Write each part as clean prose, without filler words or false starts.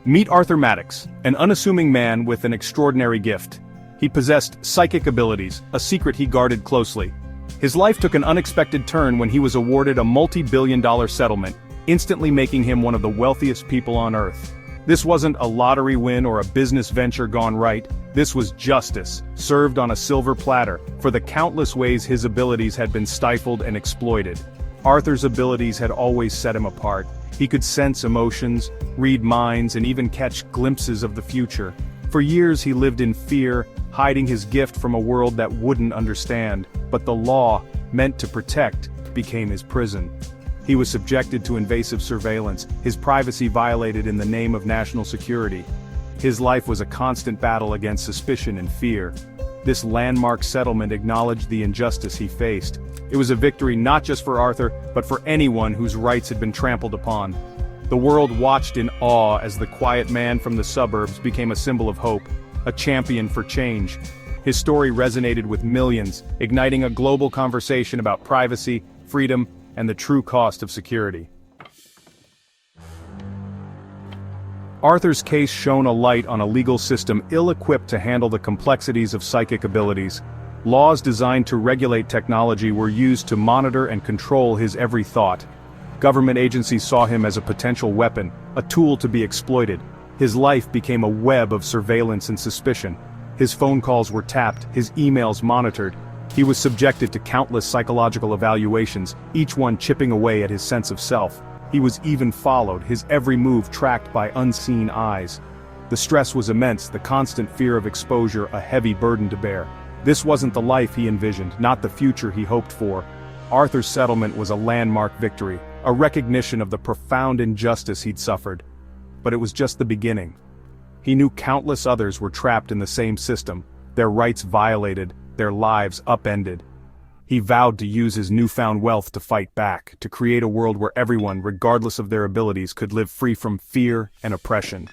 Meet Arthur Maddox, an unassuming man with an extraordinary gift. He possessed psychic abilities, a secret he guarded closely. His life took an unexpected turn when he was awarded a multi-billion-dollar settlement, instantly making him one of the wealthiest people on Earth. This wasn't a lottery win or a business venture gone right. This was justice, served on a silver platter, for the countless ways his abilities had been stifled and exploited. Arthur's abilities had always set him apart. He could sense emotions, read minds, and even catch glimpses of the future. For years he lived in fear, hiding his gift from a world that wouldn't understand, but the law, meant to protect, became his prison. He was subjected to invasive surveillance, his privacy violated in the name of national security. His life was a constant battle against suspicion and fear. This landmark settlement acknowledged the injustice he faced. It was a victory not just for Arthur, but for anyone whose rights had been trampled upon. The world watched in awe as the quiet man from the suburbs became a symbol of hope, a champion for change. His story resonated with millions, igniting a global conversation about privacy, freedom, and the true cost of security. Arthur's case shone a light on a legal system ill-equipped to handle the complexities of psychic abilities. Laws designed to regulate technology were used to monitor and control his every thought. Government agencies saw him as a potential weapon, a tool to be exploited. His life became a web of surveillance and suspicion. His phone calls were tapped, his emails monitored. He was subjected to countless psychological evaluations, each one chipping away at his sense of self. He was even followed, his every move tracked by unseen eyes. The stress was immense, the constant fear of exposure a heavy burden to bear. This wasn't the life he envisioned, not the future he hoped for. Arthur's settlement was a landmark victory, a recognition of the profound injustice he'd suffered. But it was just the beginning. He knew countless others were trapped in the same system, their rights violated, their lives upended. He vowed to use his newfound wealth to fight back, to create a world where everyone, regardless of their abilities, could live free from fear and oppression.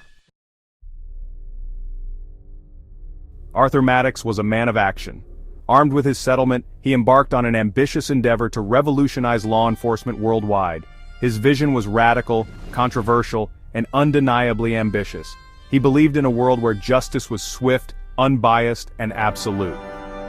Arthur Maddox was a man of action. Armed with his settlement, he embarked on an ambitious endeavor to revolutionize law enforcement worldwide. His vision was radical, controversial, and undeniably ambitious. He believed in a world where justice was swift, unbiased, and absolute.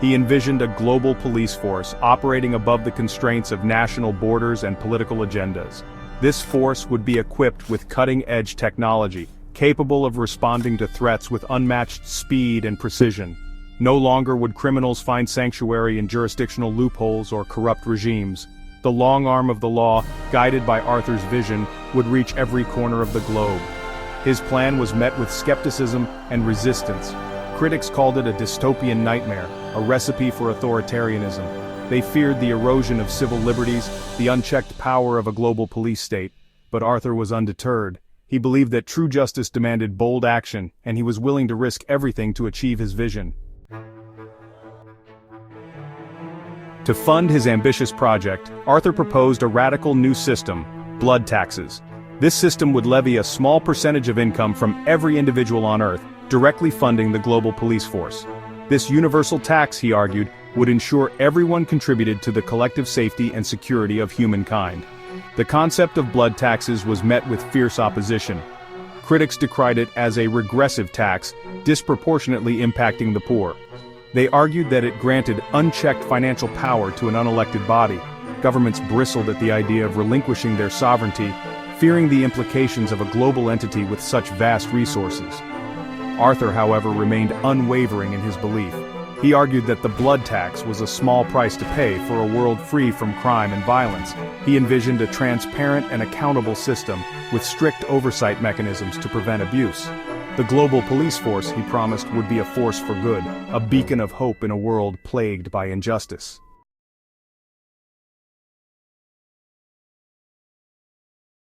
He envisioned a global police force operating above the constraints of national borders and political agendas. This force would be equipped with cutting-edge technology, capable of responding to threats with unmatched speed and precision. No longer would criminals find sanctuary in jurisdictional loopholes or corrupt regimes. The long arm of the law, guided by Arthur's vision, would reach every corner of the globe. His plan was met with skepticism and resistance. Critics called it a dystopian nightmare, a recipe for authoritarianism. They feared the erosion of civil liberties, the unchecked power of a global police state. But Arthur was undeterred. He believed that true justice demanded bold action, and he was willing to risk everything to achieve his vision. To fund his ambitious project, Arthur proposed a radical new system, blood taxes. This system would levy a small percentage of income from every individual on Earth, directly funding the global police force. This universal tax, he argued, would ensure everyone contributed to the collective safety and security of humankind. The concept of blood taxes was met with fierce opposition. Critics decried it as a regressive tax, disproportionately impacting the poor. They argued that it granted unchecked financial power to an unelected body. Governments bristled at the idea of relinquishing their sovereignty, fearing the implications of a global entity with such vast resources. Arthur, however, remained unwavering in his belief. He argued that the blood tax was a small price to pay for a world free from crime and violence. He envisioned a transparent and accountable system, with strict oversight mechanisms to prevent abuse. The global police force, he promised, would be a force for good, a beacon of hope in a world plagued by injustice.